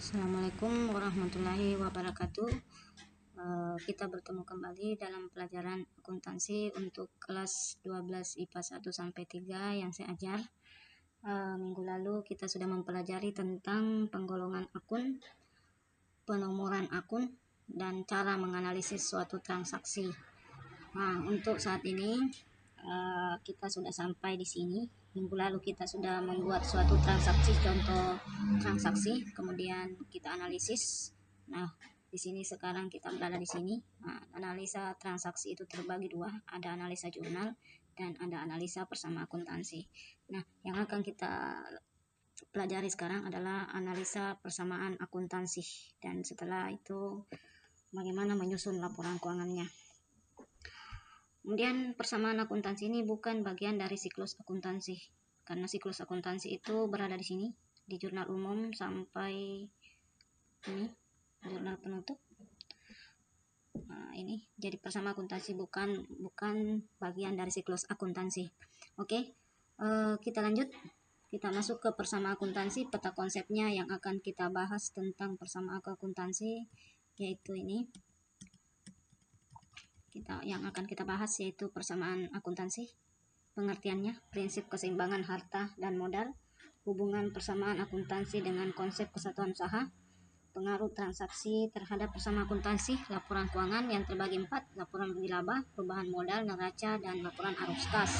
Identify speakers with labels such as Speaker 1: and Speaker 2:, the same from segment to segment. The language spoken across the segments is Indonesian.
Speaker 1: Assalamualaikum warahmatullahi wabarakatuh. Kita bertemu kembali dalam pelajaran akuntansi untuk kelas 12 IPA 1 sampai 3 yang saya ajar. Minggu lalu kita sudah mempelajari tentang penggolongan akun, penomoran akun, dan cara menganalisis suatu transaksi. Nah, untuk saat ini kita sudah sampai di sini. Minggu lalu kita sudah membuat suatu transaksi, contoh transaksi, kemudian kita analisis. Nah, di sini sekarang kita berada di sini. Nah, analisa transaksi itu terbagi dua, ada analisa jurnal dan ada analisa bersama akuntansi. Nah, yang akan kita pelajari sekarang adalah analisa persamaan akuntansi, dan setelah itu bagaimana menyusun laporan keuangannya. Kemudian persamaan akuntansi ini bukan bagian dari siklus akuntansi, karena siklus akuntansi itu berada di sini, di jurnal umum sampai ini jurnal penutup. Nah, ini jadi persamaan akuntansi bukan bagian dari siklus akuntansi. Oke, kita lanjut. Kita masuk ke persamaan akuntansi. Peta konsepnya yang akan kita bahas tentang persamaan akuntansi yaitu ini. Yang akan kita bahas yaitu persamaan akuntansi, pengertiannya, prinsip keseimbangan harta dan modal, hubungan persamaan akuntansi dengan konsep kesatuan usaha, pengaruh transaksi terhadap persamaan akuntansi, laporan keuangan yang terbagi 4, laporan rugi laba, perubahan modal, neraca, dan laporan arus kas.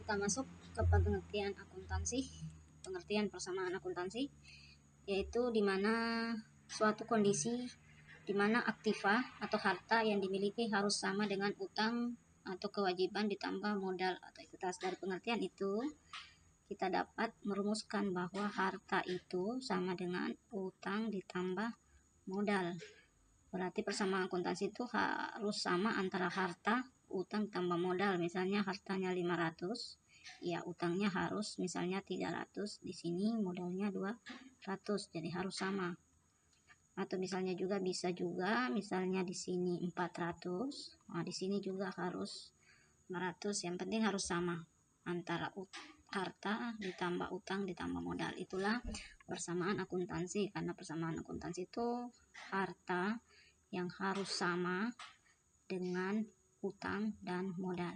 Speaker 1: Kita masuk ke pengertian akuntansi, pengertian persamaan akuntansi, yaitu di mana suatu kondisi di mana aktiva atau harta yang dimiliki harus sama dengan utang atau kewajiban ditambah modal atau ekuitas. Dari pengertian itu kita dapat merumuskan bahwa harta itu sama dengan utang ditambah modal. Berarti persamaan akuntansi itu harus sama antara harta, utang tambah modal. Misalnya hartanya 500, ya utangnya harus misalnya 300, di sini modalnya 200, jadi harus sama. Atau misalnya juga bisa juga misalnya di sini 400, nah di sini juga harus 500, yang penting harus sama antara harta ditambah utang ditambah modal. Itulah persamaan akuntansi, karena persamaan akuntansi itu harta yang harus sama dengan utang dan modal.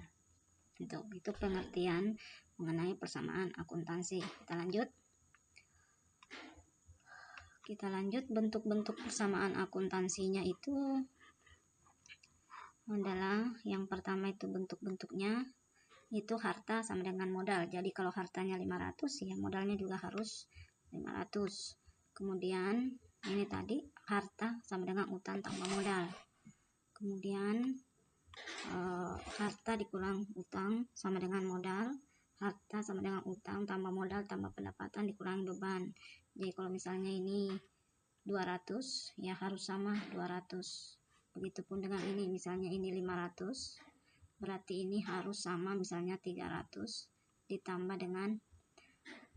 Speaker 1: Itu pengertian mengenai persamaan akuntansi. Kita lanjut bentuk-bentuk persamaan akuntansinya itu adalah yang pertama itu bentuk-bentuknya itu harta sama dengan modal. Jadi kalau hartanya 500 ya modalnya juga harus 500. Kemudian ini tadi harta sama dengan utang tambah modal. Kemudian harta dikurang utang sama dengan modal, harta sama dengan utang tambah modal tambah pendapatan dikurangi beban. Jadi kalau misalnya ini 200 ya harus sama 200. Begitupun dengan ini, misalnya ini 500, berarti ini harus sama misalnya 300 ditambah dengan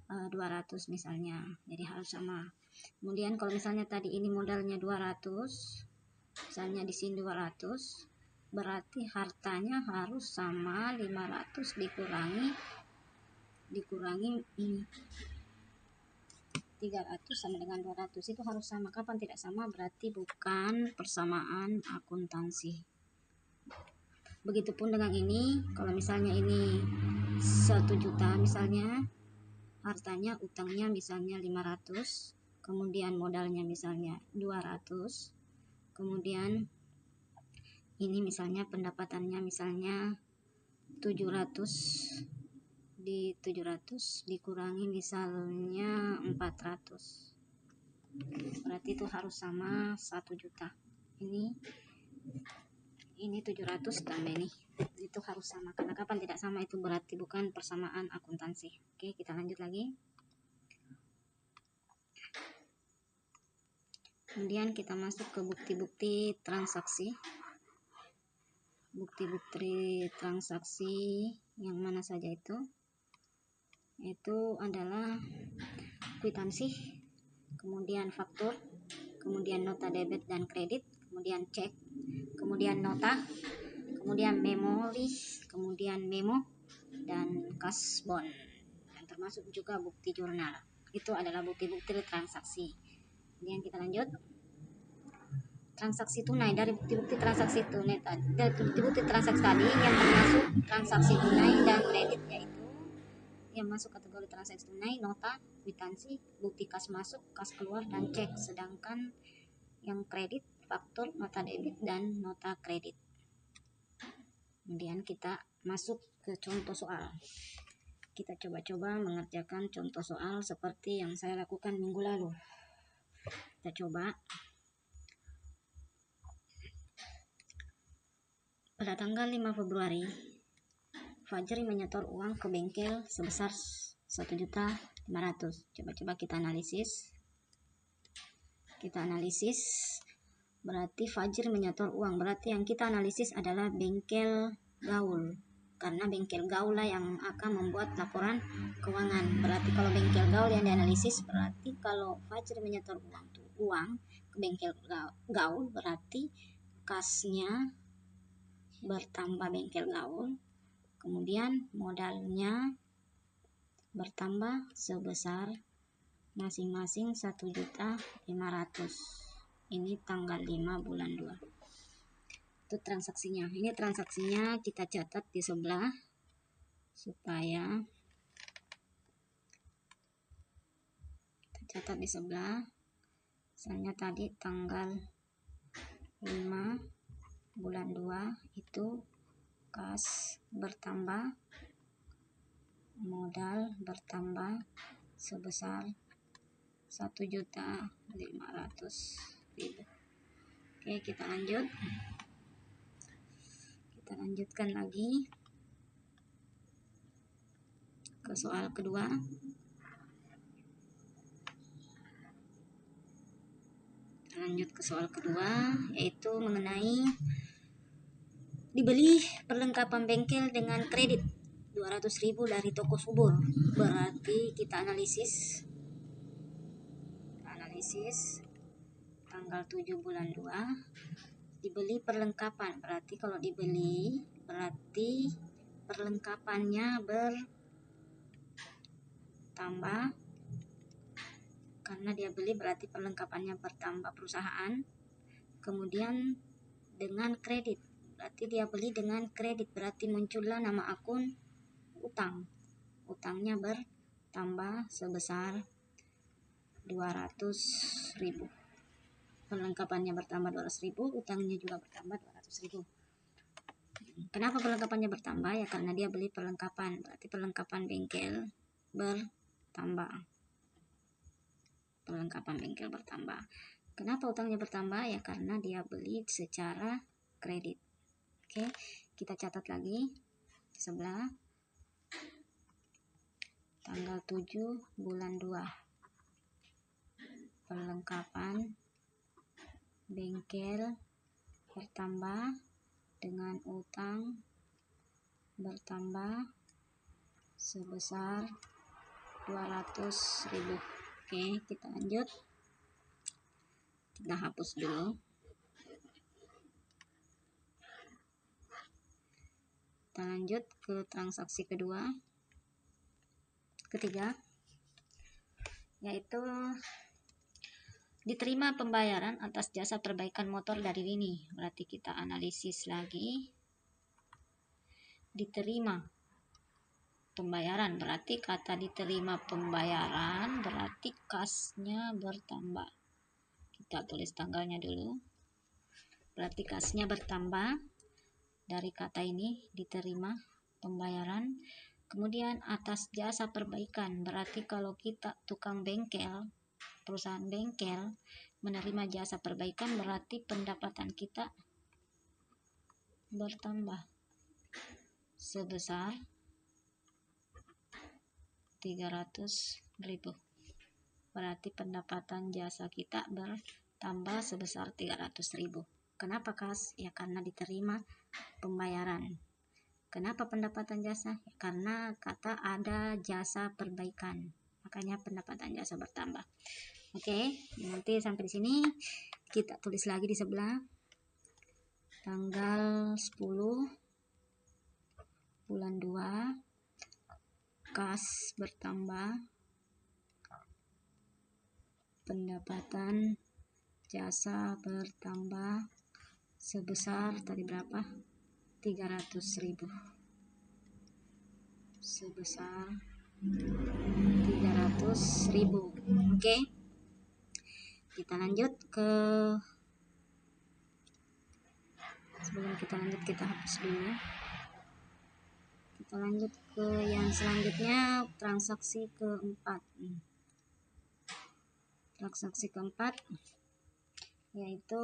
Speaker 1: 200 misalnya, jadi harus sama. Kemudian kalau misalnya tadi ini modalnya 200, misalnya di sini 200, berarti hartanya harus sama 500 dikurangi ini 300 sama dengan 200, itu harus sama. Kapan tidak sama? Berarti bukan persamaan akuntansi. Begitupun dengan ini, kalau misalnya ini 1 juta misalnya, hartanya utangnya misalnya 500, kemudian modalnya misalnya 200, kemudian ini misalnya pendapatannya misalnya 700, di 700 dikurangi misalnya 400, berarti itu harus sama 1 juta. Ini 700 tambah ini, itu harus sama. Karena kapan tidak sama itu berarti bukan persamaan akuntansi. Oke, kita lanjut lagi. Kemudian kita masuk ke bukti-bukti transaksi. Bukti-bukti transaksi yang mana saja itu adalah kwitansi, kemudian faktur, kemudian nota debit dan kredit, kemudian cek, kemudian nota, kemudian memori, kemudian memo, dan kas bond, dan termasuk juga bukti jurnal. Itu adalah bukti-bukti transaksi. Kemudian kita lanjut. Transaksi tunai, dari bukti-bukti transaksi tunai tadi, dari bukti-bukti transaksi tadi yang termasuk transaksi tunai dan kredit, yaitu yang masuk kategori transaksi tunai, nota, kwitansi, bukti kas masuk, kas keluar, dan cek. Sedangkan yang kredit, faktur, nota debit, dan nota kredit. Kemudian kita masuk ke contoh soal. Kita coba-coba mengerjakan contoh soal seperti yang saya lakukan minggu lalu. Kita coba. Pada tanggal 5 Februari, Fajri menyetor uang ke bengkel sebesar 1.500.000. Coba-coba kita analisis. Berarti Fajri menyetor uang. Berarti yang kita analisis adalah bengkel gaul. Karena bengkel gaul lah yang akan membuat laporan keuangan. Berarti kalau bengkel gaul yang dianalisis, berarti kalau Fajri menyetor uang ke bengkel gaul, berarti kasnya bertambah bengkel gaul, kemudian modalnya bertambah sebesar masing-masing 1.500.000. Ini tanggal 5 bulan 2. Itu transaksinya. Ini transaksinya kita catat di sebelah supaya kita catat di sebelah. Misalnya tadi tanggal 5 bulan 2 itu kas bertambah, modal bertambah sebesar 1.500.000. Oke, kita lanjutkan lagi ke soal kedua. Lanjut ke soal kedua, yaitu mengenai dibeli perlengkapan bengkel dengan kredit 200.000 dari toko subur. Berarti kita analisis tanggal 7 bulan 2 dibeli perlengkapan. Berarti kalau dibeli, berarti perlengkapannya bertambah. Karena dia beli berarti perlengkapannya bertambah perusahaan. Kemudian dengan kredit, berarti dia beli dengan kredit, berarti muncullah nama akun utang. Utangnya bertambah sebesar 200.000. Perlengkapannya bertambah 200.000, utangnya juga bertambah 200.000. Kenapa perlengkapannya bertambah? Ya karena dia beli perlengkapan, berarti perlengkapan bengkel bertambah. Kenapa utangnya bertambah? Ya karena dia beli secara kredit. Oke, kita catat lagi sebelah tanggal 7 bulan 2. Perlengkapan bengkel bertambah dengan utang bertambah sebesar 200.000. Oke, kita lanjut. Kita hapus dulu. Kita lanjut ke transaksi ketiga, yaitu diterima pembayaran atas jasa perbaikan motor dari Rini. Berarti kita analisis lagi. Diterima pembayaran, berarti kata diterima pembayaran berarti kasnya bertambah. Kita tulis tanggalnya dulu. Berarti kasnya bertambah dari kata ini, diterima pembayaran. Kemudian atas jasa perbaikan, berarti kalau kita tukang bengkel, perusahaan bengkel menerima jasa perbaikan, berarti pendapatan kita bertambah sebesar 300.000. Berarti pendapatan jasa kita bertambah sebesar 300.000. Kenapa kas? Ya karena diterima pembayaran. Kenapa pendapatan jasa? Ya karena kata ada jasa perbaikan, makanya pendapatan jasa bertambah. Oke, nanti sampai di sini kita tulis lagi di sebelah tanggal 10 bulan 2 kas bertambah pendapatan jasa bertambah sebesar tadi berapa? 300.000. Sebesar 300.000. Oke. Kita lanjut ke, sebelum kita lanjut kita hapus dulu. Kita lanjut ke yang selanjutnya, transaksi keempat. Transaksi keempat yaitu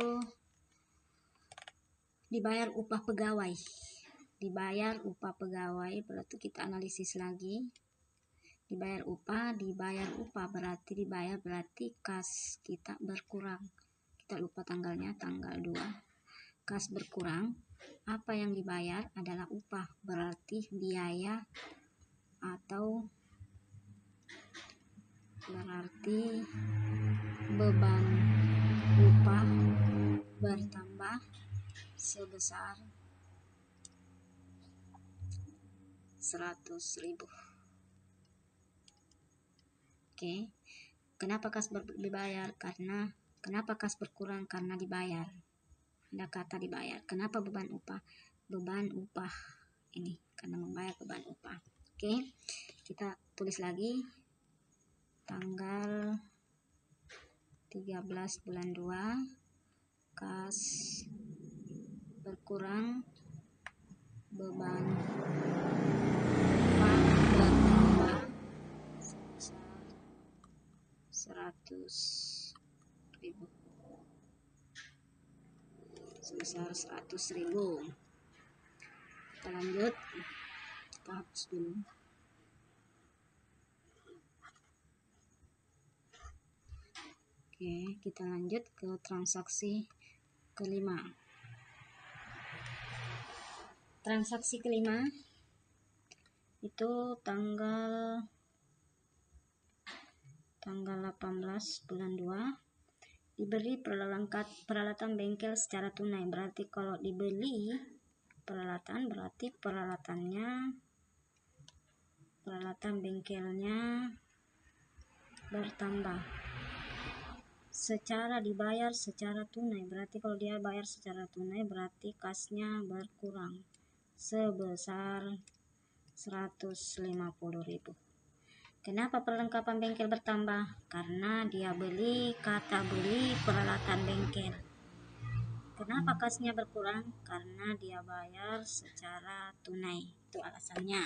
Speaker 1: dibayar upah pegawai. Dibayar upah pegawai berarti kita analisis lagi. Dibayar upah berarti kas kita berkurang. Kita lupa tanggalnya, tanggal 2. Kas berkurang, apa yang dibayar adalah upah, berarti biaya atau berarti beban upah bertambah sebesar 100.000. Oke. Kenapa kas dibayar? Kenapa kas berkurang? Karena dibayar. Ada kata dibayar. Kenapa beban upah? Beban upah ini karena membayar beban upah. Oke. Kita tulis lagi tanggal 13 bulan 2, kas berkurang, beban upah bertambah sebesar 100.000. Sebesar 100.000. Kita lanjut, kita hapus dulu. Oke, kita lanjut ke transaksi kelima. Transaksi kelima itu tanggal 18 bulan 2, diberi peralatan bengkel secara tunai. Berarti kalau dibeli peralatan berarti peralatan bengkelnya bertambah. Secara dibayar secara tunai, berarti kalau dia bayar secara tunai berarti kasnya berkurang sebesar 150.000. Kenapa perlengkapan bengkel bertambah? Karena dia beli peralatan bengkel. Kenapa kasnya berkurang? Karena dia bayar secara tunai. Itu alasannya.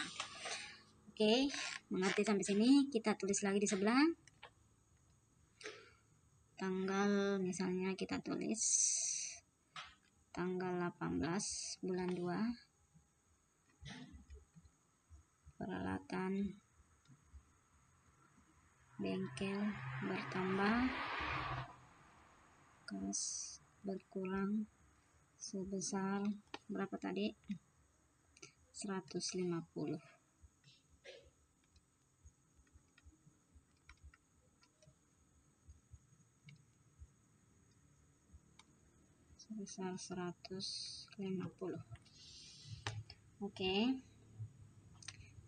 Speaker 1: Oke, mengerti sampai sini? Kita tulis lagi di sebelah. Tanggal, misalnya kita tulis tanggal 18 bulan 2, peralatan bengkel bertambah, kas berkurang sebesar berapa tadi? 150. Sebesar 150. Oke.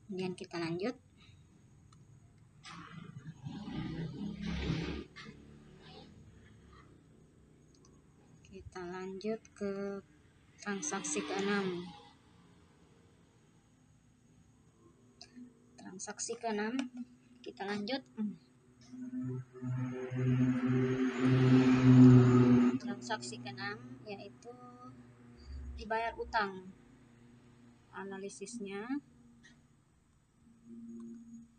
Speaker 1: Kemudian kita lanjut. Kita lanjut ke transaksi ke-6. Transaksi ke-6 kita lanjut. Transaksi ke-6 yaitu dibayar utang. Analisisnya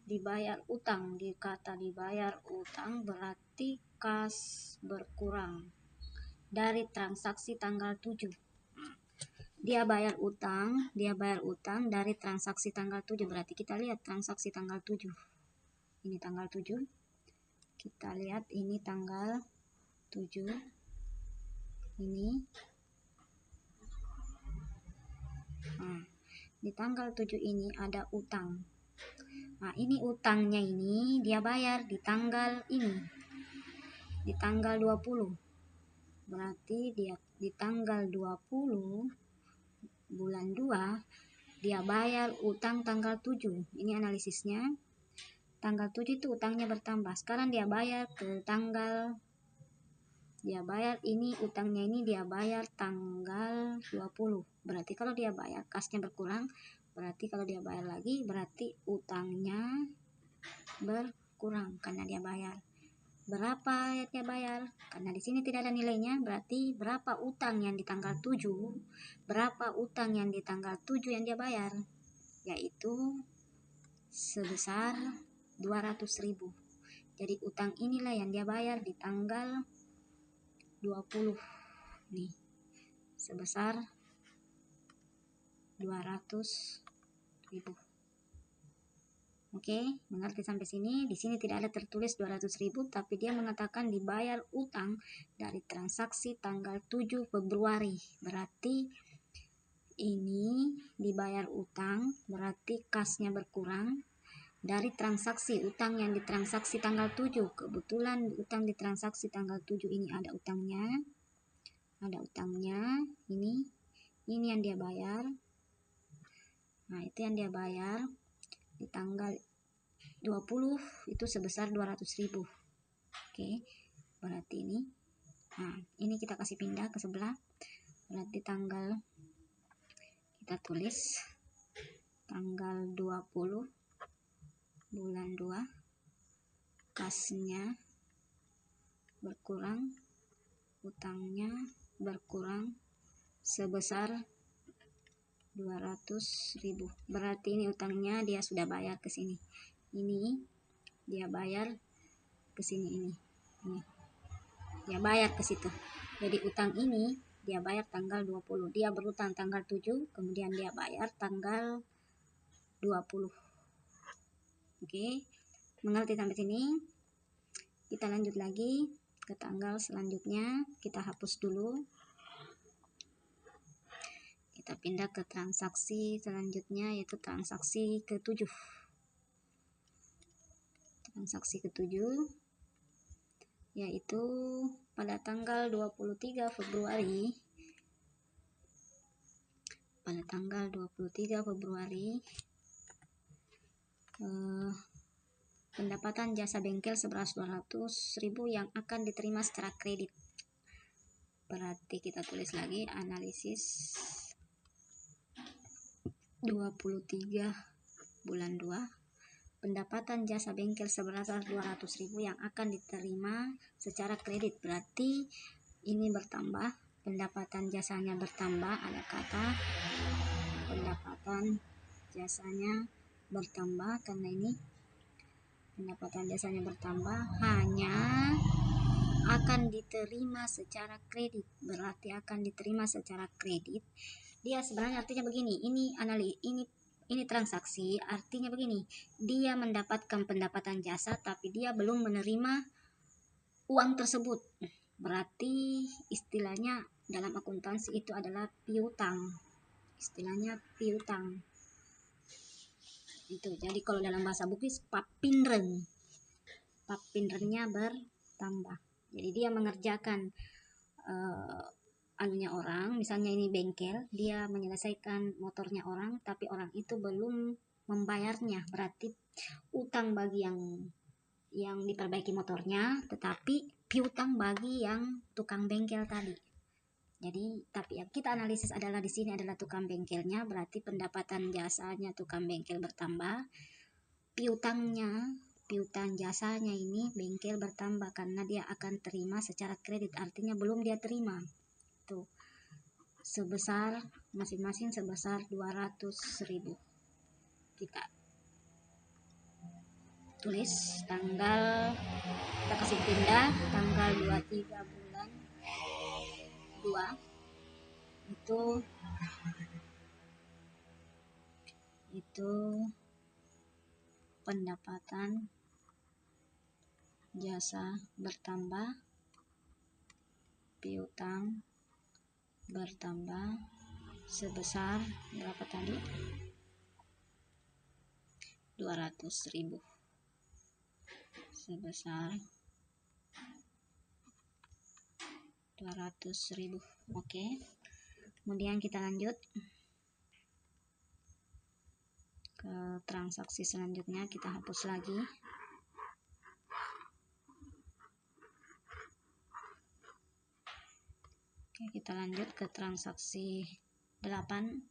Speaker 1: dibayar utang. Di kata dibayar utang berarti kas berkurang dari transaksi tanggal 7. Dia bayar utang dari transaksi tanggal 7. Berarti kita lihat transaksi tanggal 7. Ini tanggal 7. Kita lihat ini tanggal 7. Ini. Di tanggal 7 ini ada utang. Nah, ini utangnya ini dia bayar di tanggal ini. Di tanggal 20. Berarti dia di tanggal 20 bulan 2 dia bayar utang tanggal 7. Ini analisisnya. tanggal 7 itu utangnya bertambah. Sekarang dia bayar ke tanggal, dia bayar ini utangnya ini dia bayar tanggal 20. Berarti kalau dia bayar kasnya berkurang, berarti kalau dia bayar lagi berarti utangnya berkurang karena dia bayar. Berapa yang dia bayar? Karena di sini tidak ada nilainya, berarti berapa utang yang di tanggal 7, berapa utang yang di tanggal 7 yang dia bayar, yaitu sebesar 200.000. Jadi utang inilah yang dia bayar di tanggal 20 nih, sebesar 200.000. Oke, mengerti sampai sini? Di sini tidak ada tertulis 200.000, tapi dia mengatakan dibayar utang dari transaksi tanggal 7 Februari. Berarti ini dibayar utang, berarti kasnya berkurang dari transaksi utang yang ditransaksi tanggal 7. Kebetulan utang ditransaksi tanggal 7 ini ada utangnya. Ada utangnya, ini yang dia bayar. Nah, itu yang dia bayar di tanggal 20 itu sebesar 200.000. Oke, berarti ini, nah ini kita kasih pindah ke sebelah, berarti tanggal, kita tulis tanggal 20 bulan 2, kasnya berkurang, utangnya berkurang sebesar 200.000. Berarti ini utangnya dia sudah bayar ke sini. Ini dia bayar ke sini, ini dia bayar ke situ. Jadi utang ini dia bayar tanggal 20. Dia berutang tanggal 7, kemudian dia bayar tanggal 20. Oke, mengerti sampai sini? Kita lanjut lagi ke tanggal selanjutnya. Kita hapus dulu. Kita pindah ke transaksi selanjutnya, yaitu transaksi ke-7. Transaksi ke-7 yaitu pada tanggal 23 Februari. Pada tanggal 23 Februari pendapatan jasa bengkel seberas 200.000 yang akan diterima secara kredit. Berarti kita tulis lagi analisis 23 bulan 2, pendapatan jasa bengkel sebesar 200.000 yang akan diterima secara kredit. Berarti ini bertambah, pendapatan jasanya bertambah, ada kata pendapatan jasanya bertambah, karena ini pendapatan jasanya bertambah, hanya akan diterima secara kredit. Berarti akan diterima secara kredit, dia sebenarnya artinya begini, ini transaksi artinya begini, dia mendapatkan pendapatan jasa tapi dia belum menerima uang tersebut. Berarti istilahnya dalam akuntansi itu adalah piutang, istilahnya piutang itu. Jadi kalau dalam bahasa Bugis papinrennya bertambah. Jadi dia mengerjakan anunya orang, misalnya ini bengkel, dia menyelesaikan motornya orang, tapi orang itu belum membayarnya. Berarti utang bagi yang diperbaiki motornya, tetapi piutang bagi yang tukang bengkel tadi. Jadi tapi yang kita analisis adalah di sini adalah tukang bengkelnya, berarti pendapatan jasanya tukang bengkel bertambah, piutang jasanya ini bengkel bertambah karena dia akan terima secara kredit, artinya belum dia terima. Tuh, sebesar masing-masing sebesar 200.000. Kita tulis tanggal, kita kasih pindah tanggal 23 bulan 2 itu pendapatan jasa bertambah, piutang bertambah sebesar berapa tadi? 200.000. Sebesar 200.000. Oke. Kemudian kita lanjut ke ke transaksi selanjutnya, kita hapus lagi. Oke, kita lanjut ke transaksi 8.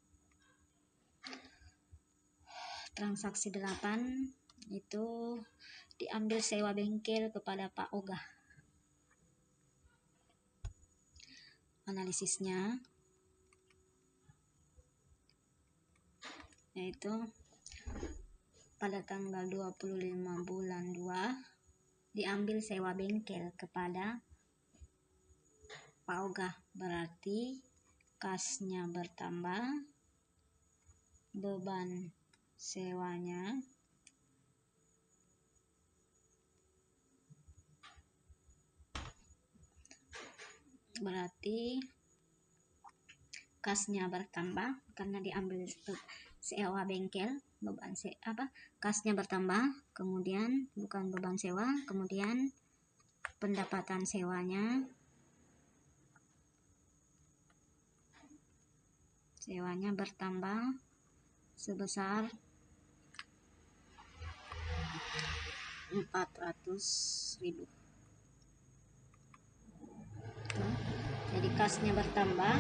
Speaker 1: Transaksi 8 itu diambil sewa bengkel kepada Pak Ogah. Analisisnya yaitu pada tanggal 25 bulan 2 diambil sewa bengkel kepada Pak Ogah, berarti kasnya bertambah, beban sewanya berarti kasnya bertambah karena diambil sewa bengkel, beban kasnya bertambah, kemudian bukan beban sewa, kemudian pendapatan sewanya bertambah sebesar 400.000. Jadi kasnya bertambah,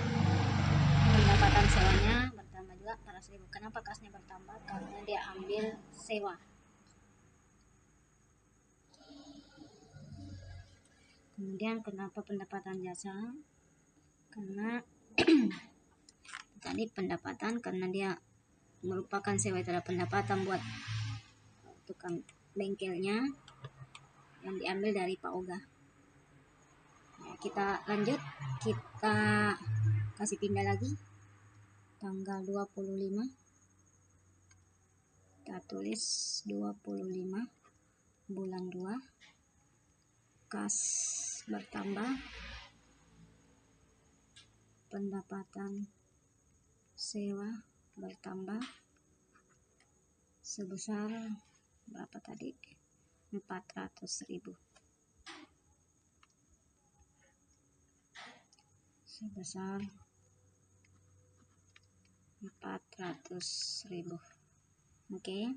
Speaker 1: pendapatan sewanya bertambah juga 400.000. Kenapa kasnya bertambah? Karena dia ambil sewa. Kemudian kenapa pendapatan jasa? Karena tadi pendapatan karena dia merupakan sewa, itu ada pendapatan buat tukang bengkelnya yang diambil dari Pak Ogah. Kita lanjut, kita kasih pindah lagi tanggal 25, kita tulis 25 bulan 2, kas bertambah, pendapatan sewa bertambah sebesar berapa tadi? 400.000. Sebesar 400.000. Oke,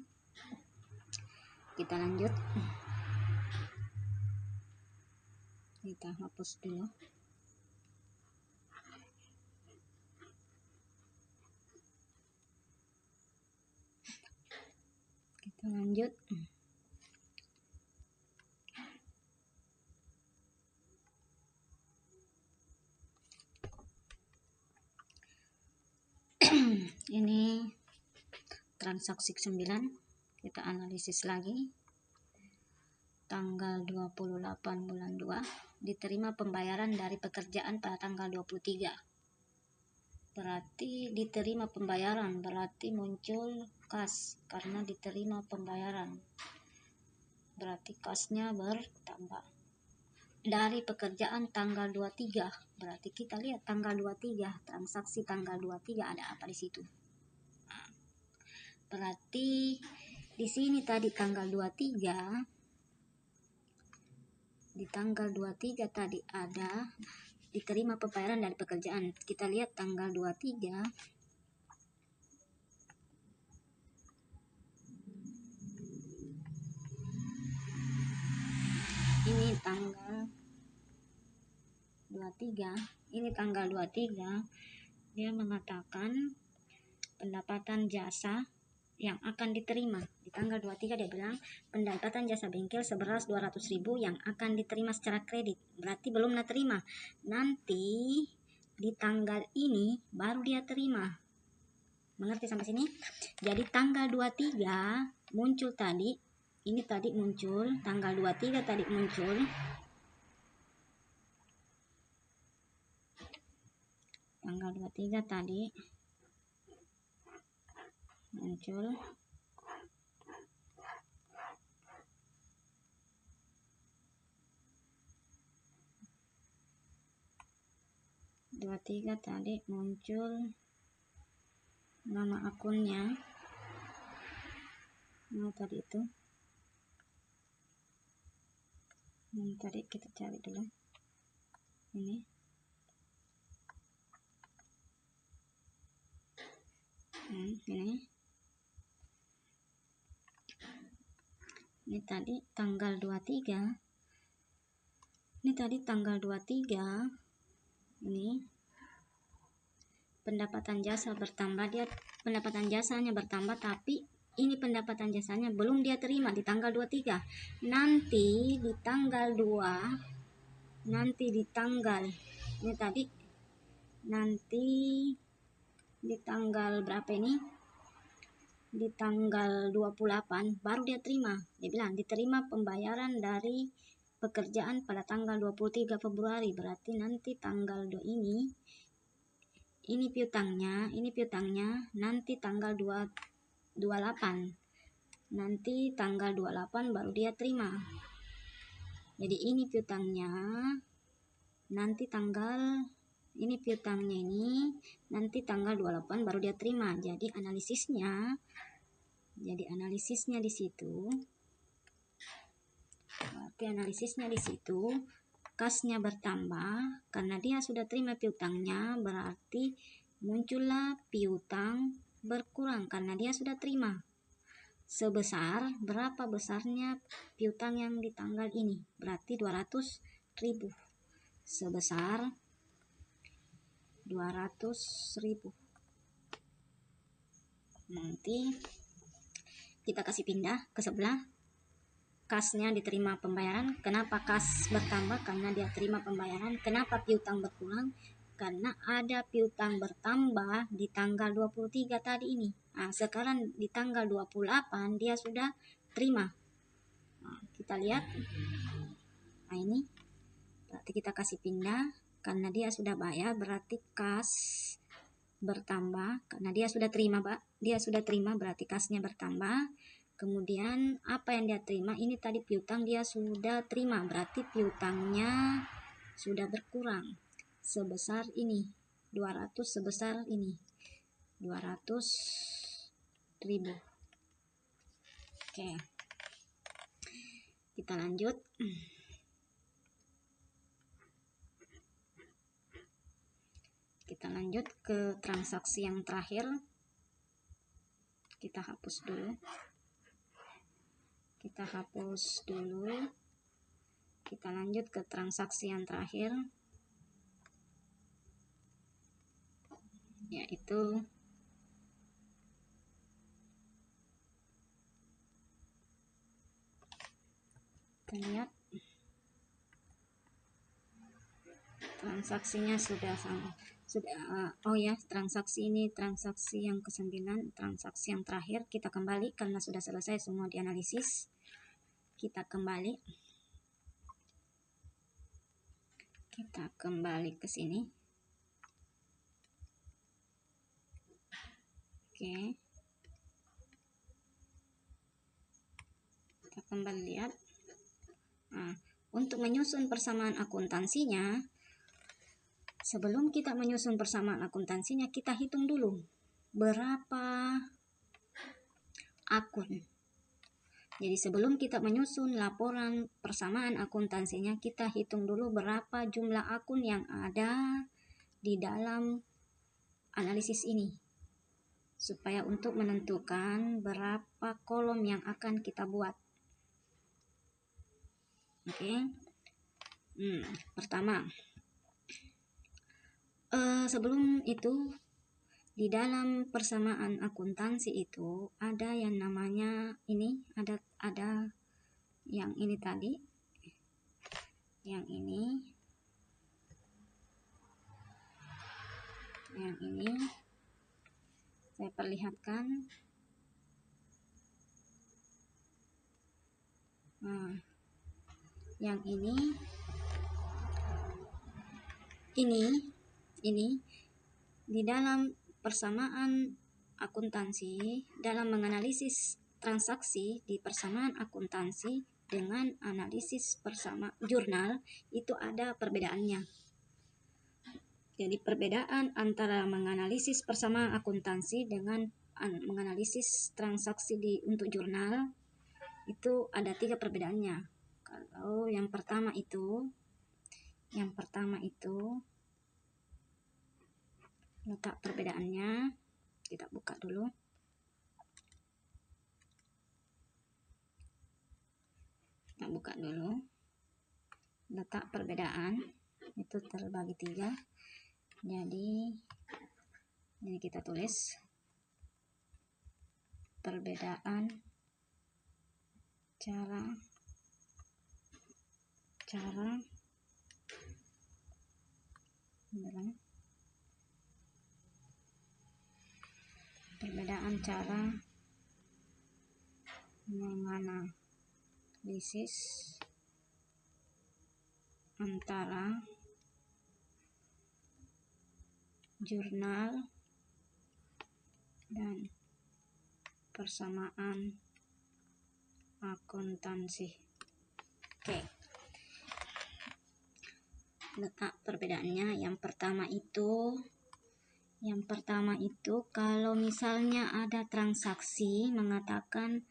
Speaker 1: kita lanjut, kita hapus dulu. Kita lanjut. Ini transaksi 9, kita analisis lagi. Tanggal 28 bulan 2 diterima pembayaran dari pekerjaan pada tanggal 23. Berarti diterima pembayaran, berarti muncul kas karena diterima pembayaran. Berarti kasnya bertambah. Dari pekerjaan tanggal 23, berarti kita lihat tanggal 23, transaksi tanggal 23 ada apa di situ? Berarti di sini tadi tanggal 23, di tanggal 23 tadi ada diterima pembayaran dari pekerjaan. Kita lihat tanggal 23. Ini tanggal 23, ini tanggal 23 dia mengatakan pendapatan jasa yang akan diterima. Di tanggal 23 dia bilang pendapatan jasa bengkel seberas 200.000 yang akan diterima secara kredit. Berarti belum terima. Nanti di tanggal ini baru dia terima. Mengerti sampai sini? Jadi tanggal 23 muncul tadi. Ini tadi muncul tanggal 23 tadi muncul. Tanggal 23 tadi muncul. Tadi muncul nama akunnya. Nah, tadi itu. Tadi kita cari dulu. Ini. Ini. Ini tadi tanggal 23. Ini tadi tanggal 23. Ini pendapatan jasa bertambah, dia pendapatan jasanya bertambah, tapi ini pendapatan jasanya belum dia terima di tanggal 23. Nanti di tanggal 2, nanti di tanggal ini tadi, nanti di tanggal berapa ini, di tanggal 28 baru dia terima. Dia bilang diterima pembayaran dari pekerjaan pada tanggal 23 Februari. Berarti nanti tanggal 2 ini piutangnya, nanti tanggal 28. Nanti tanggal 28 baru dia terima. Jadi ini piutangnya, nanti tanggal ini piutangnya ini nanti tanggal 28 baru dia terima. Jadi analisisnya di situ. Berarti analisisnya di situ, kasnya bertambah karena dia sudah terima piutangnya, berarti muncullah piutang berkurang karena dia sudah terima. Sebesar berapa besarnya piutang yang di tanggal ini? Berarti 200.000. Sebesar 200.000. Nanti kita kasih pindah ke sebelah. Kasnya diterima pembayaran. Kenapa kas bertambah? Karena dia terima pembayaran. Kenapa piutang berkurang? Karena ada piutang bertambah di tanggal 23 tadi ini. Nah, sekarang di tanggal 28 dia sudah terima. Nah, kita lihat. Nah, ini berarti kita kasih pindah karena dia sudah bayar, berarti kas bertambah karena dia sudah terima, Pak. Dia sudah terima berarti kasnya bertambah. Kemudian apa yang dia terima? Ini tadi piutang dia sudah terima, berarti piutangnya sudah berkurang sebesar ini 200, sebesar ini 200.000. Oke, kita lanjut. Kita lanjut ke transaksi yang terakhir. Kita hapus dulu. Kita lanjut ke transaksi yang terakhir, yaitu kita lihat transaksinya sudah transaksi ini transaksi yang ke-9, transaksi yang terakhir. Kita kembali karena sudah selesai semua dianalisis. Kita kembali ke sini. Oke, kita kembali lihat. Nah, untuk menyusun persamaan akuntansinya, sebelum kita menyusun persamaan akuntansinya, kita hitung dulu berapa akun. Jadi sebelum kita menyusun laporan persamaan akuntansinya, kita hitung dulu berapa jumlah akun yang ada di dalam analisis ini, supaya untuk menentukan berapa kolom yang akan kita buat. Oke. Pertama, sebelum itu, di dalam persamaan akuntansi itu ada yang namanya ini, ada yang ini tadi, yang ini saya perlihatkan. Nah, yang ini di dalam persamaan akuntansi, dalam menganalisis transaksi di persamaan akuntansi dengan analisis persama jurnal itu ada perbedaannya. Jadi perbedaan antara menganalisis persamaan akuntansi dengan menganalisis transaksi untuk jurnal itu ada 3 perbedaannya. Kalau yang pertama itu letak perbedaannya, kita buka dulu. Kita buka dulu. Letak perbedaan itu terbagi 3. Jadi ini kita tulis perbedaan cara menganalisis antara jurnal dan persamaan akuntansi. Oke. Letak perbedaannya yang pertama itu kalau misalnya ada transaksi mengatakan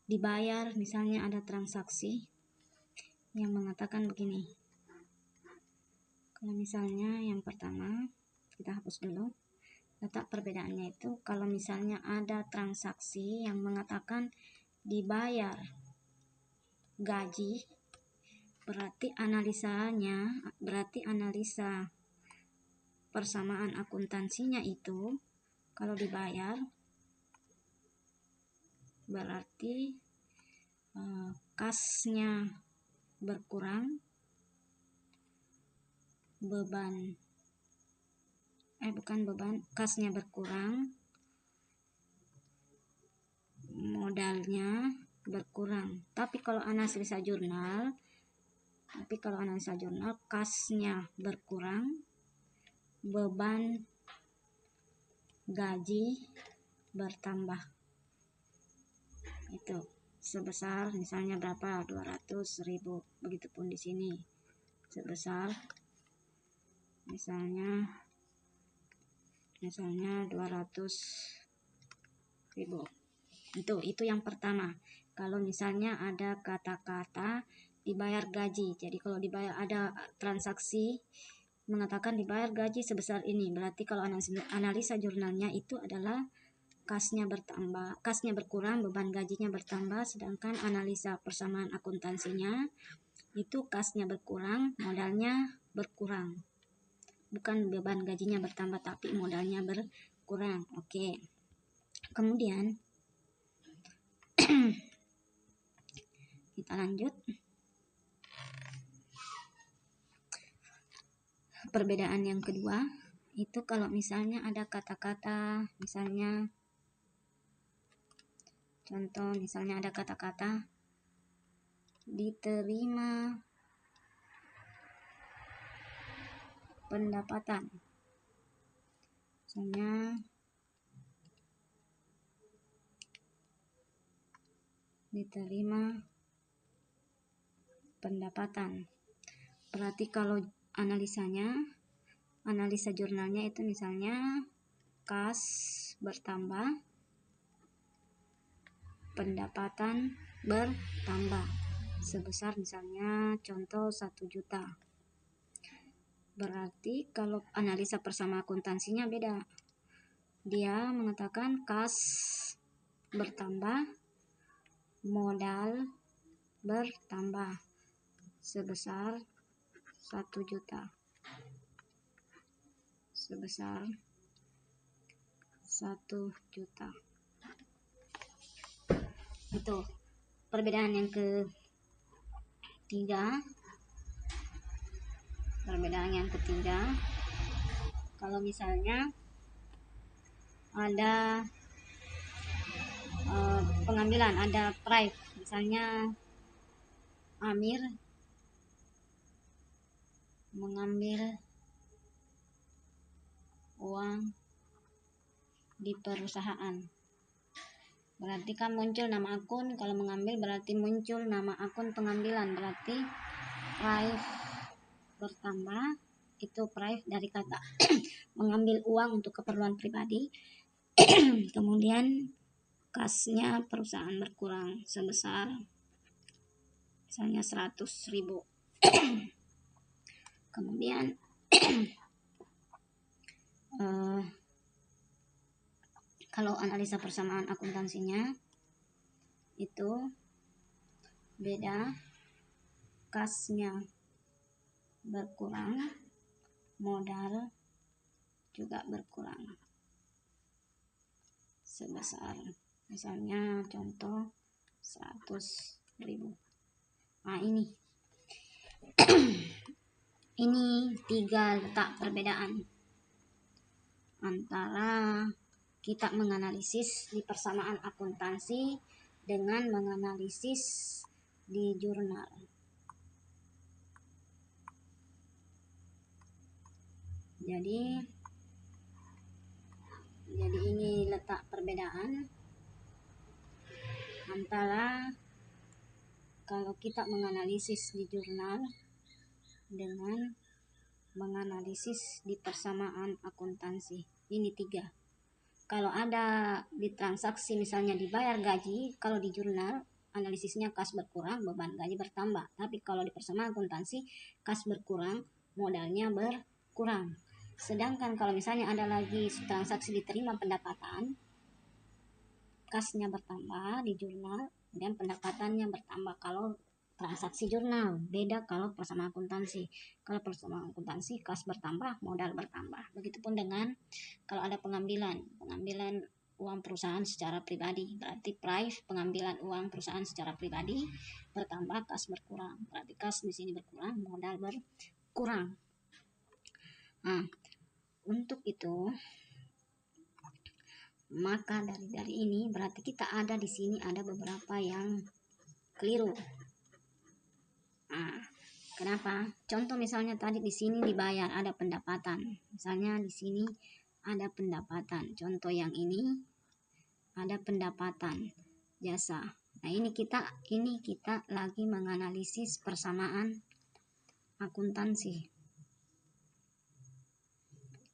Speaker 1: dibayar, misalnya ada transaksi yang mengatakan begini. Kalau misalnya yang pertama, kita hapus dulu. Letak perbedaannya itu kalau misalnya ada transaksi yang mengatakan dibayar gaji, berarti analisa persamaan akuntansinya itu kalau dibayar berarti kasnya berkurang, kasnya berkurang, modalnya berkurang. Tapi kalau analisa jurnal kasnya berkurang, beban gaji bertambah. Itu sebesar misalnya berapa, 200.000. Begitupun di sini sebesar misalnya 200.000. Itu yang pertama. Kalau misalnya ada kata-kata dibayar gaji, jadi kalau ada transaksi mengatakan dibayar gaji sebesar ini, berarti kalau analisa jurnalnya itu adalah kasnya berkurang, beban gajinya bertambah. Sedangkan analisa persamaan akuntansinya itu kasnya berkurang, modalnya berkurang. Bukan beban gajinya bertambah, tapi modalnya berkurang. Oke. Kemudian kita lanjut. Perbedaan yang kedua itu kalau misalnya ada kata-kata, misalnya contoh, misalnya ada kata-kata diterima pendapatan, misalnya diterima pendapatan, berarti kalau analisa jurnalnya itu misalnya kas bertambah, pendapatan bertambah sebesar misalnya contoh 1 juta. Berarti kalau analisa persamaan akuntansinya beda. Dia mengatakan kas bertambah, modal bertambah sebesar 1 juta. Itu perbedaan yang ketiga. Kalau misalnya ada pengambilan, ada prive, misalnya Amir mengambil uang di perusahaan, berarti kan muncul nama akun. Kalau mengambil berarti muncul nama akun pengambilan, berarti prive bertambah. Itu prive dari kata mengambil uang untuk keperluan pribadi. Kemudian kasnya perusahaan berkurang sebesar misalnya 100.000. Kemudian kalau analisa persamaan akuntansinya itu beda, kasnya berkurang, modal juga berkurang sebesar, misalnya contoh 100.000. Nah ini ini 3 letak perbedaan antara kita menganalisis di persamaan akuntansi dengan menganalisis di jurnal. Jadi ini letak perbedaan antara kalau kita menganalisis di jurnal dengan menganalisis di persamaan akuntansi. Ini 3. Kalau ada di transaksi misalnya dibayar gaji, kalau di jurnal analisisnya kas berkurang, beban gaji bertambah. Tapi kalau di persamaan akuntansi kas berkurang, modalnya berkurang. Sedangkan kalau misalnya ada lagi transaksi diterima pendapatan, kasnya bertambah di jurnal dan pendapatannya bertambah kalau transaksi jurnal. Beda kalau persamaan akuntansi. Kalau persamaan akuntansi kas bertambah, modal bertambah. Begitupun dengan kalau ada pengambilan uang perusahaan secara pribadi, berarti price pengambilan uang perusahaan secara pribadi bertambah, kas berkurang. Berarti kas di sini berkurang, modal berkurang. Nah, untuk itu maka dari ini berarti kita ada di sini ada beberapa yang keliru. Nah, kenapa? Contoh misalnya tadi di sini dibayar ada pendapatan. Misalnya di sini ada pendapatan. Contoh yang ini ada pendapatan jasa. Nah, ini kita lagi menganalisis persamaan akuntansi.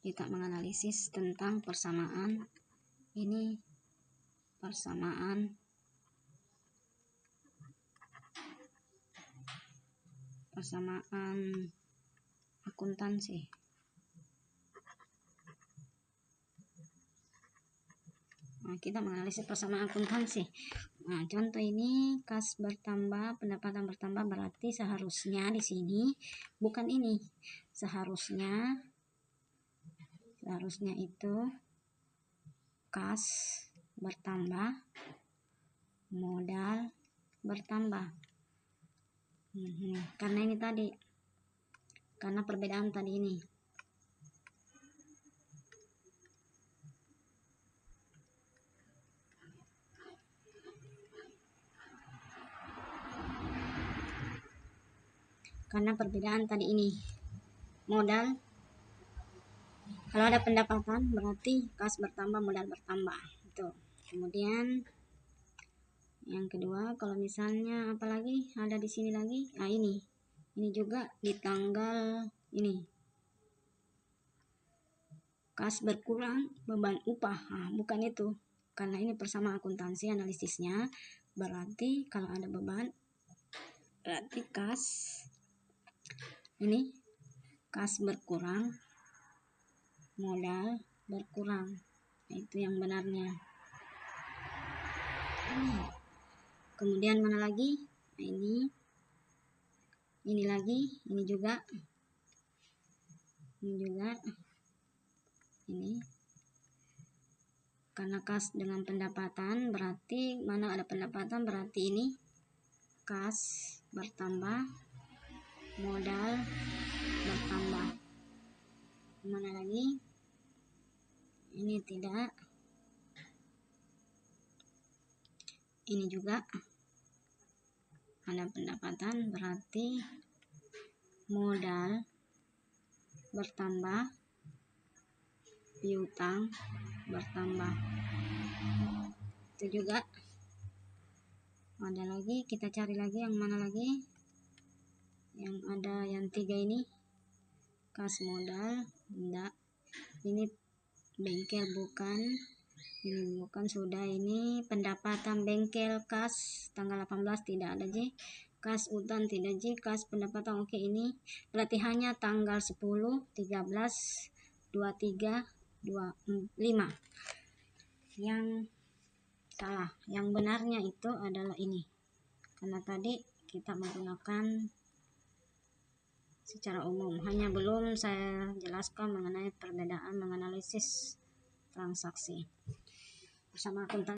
Speaker 1: Kita menganalisis tentang persamaan ini, persamaan akuntansi. Nah, kita menganalisis persamaan akuntansi. Nah, contoh ini kas bertambah, pendapatan bertambah, berarti seharusnya di sini bukan ini. Seharusnya itu kas bertambah, modal bertambah. Karena ini tadi, karena perbedaan tadi ini. Karena perbedaan tadi ini, modal kalau ada pendapatan berarti kas bertambah, modal bertambah. Itu. Kemudian yang kedua, kalau misalnya apalagi ada di sini lagi, nah ini juga di tanggal ini kas berkurang, beban upah. Nah, bukan itu, karena ini persamaan akuntansi analisisnya, berarti kalau ada beban berarti kas ini kas berkurang, modal berkurang. Nah, itu yang benarnya. Kemudian mana lagi? Nah, ini lagi, ini juga ini karena kas dengan pendapatan, berarti mana ada pendapatan berarti ini kas bertambah, modal bertambah. Mana lagi? Ini tidak, ini juga ada pendapatan berarti modal bertambah, piutang bertambah. Itu juga ada lagi, kita cari lagi yang mana lagi, yang ada yang 3 ini kas modal, enggak, ini bengkel bukan, ini bukan, sudah. Ini pendapatan bengkel kas tanggal 18 tidak ada J, kas utan tidak J, kas pendapatan oke. Ini berarti hanya tanggal 10, 13, 23, 25 yang salah. Yang benarnya itu adalah ini, karena tadi kita menggunakan secara umum. Hanya belum saya jelaskan mengenai perbedaan menganalisis transaksi bersama akuntan.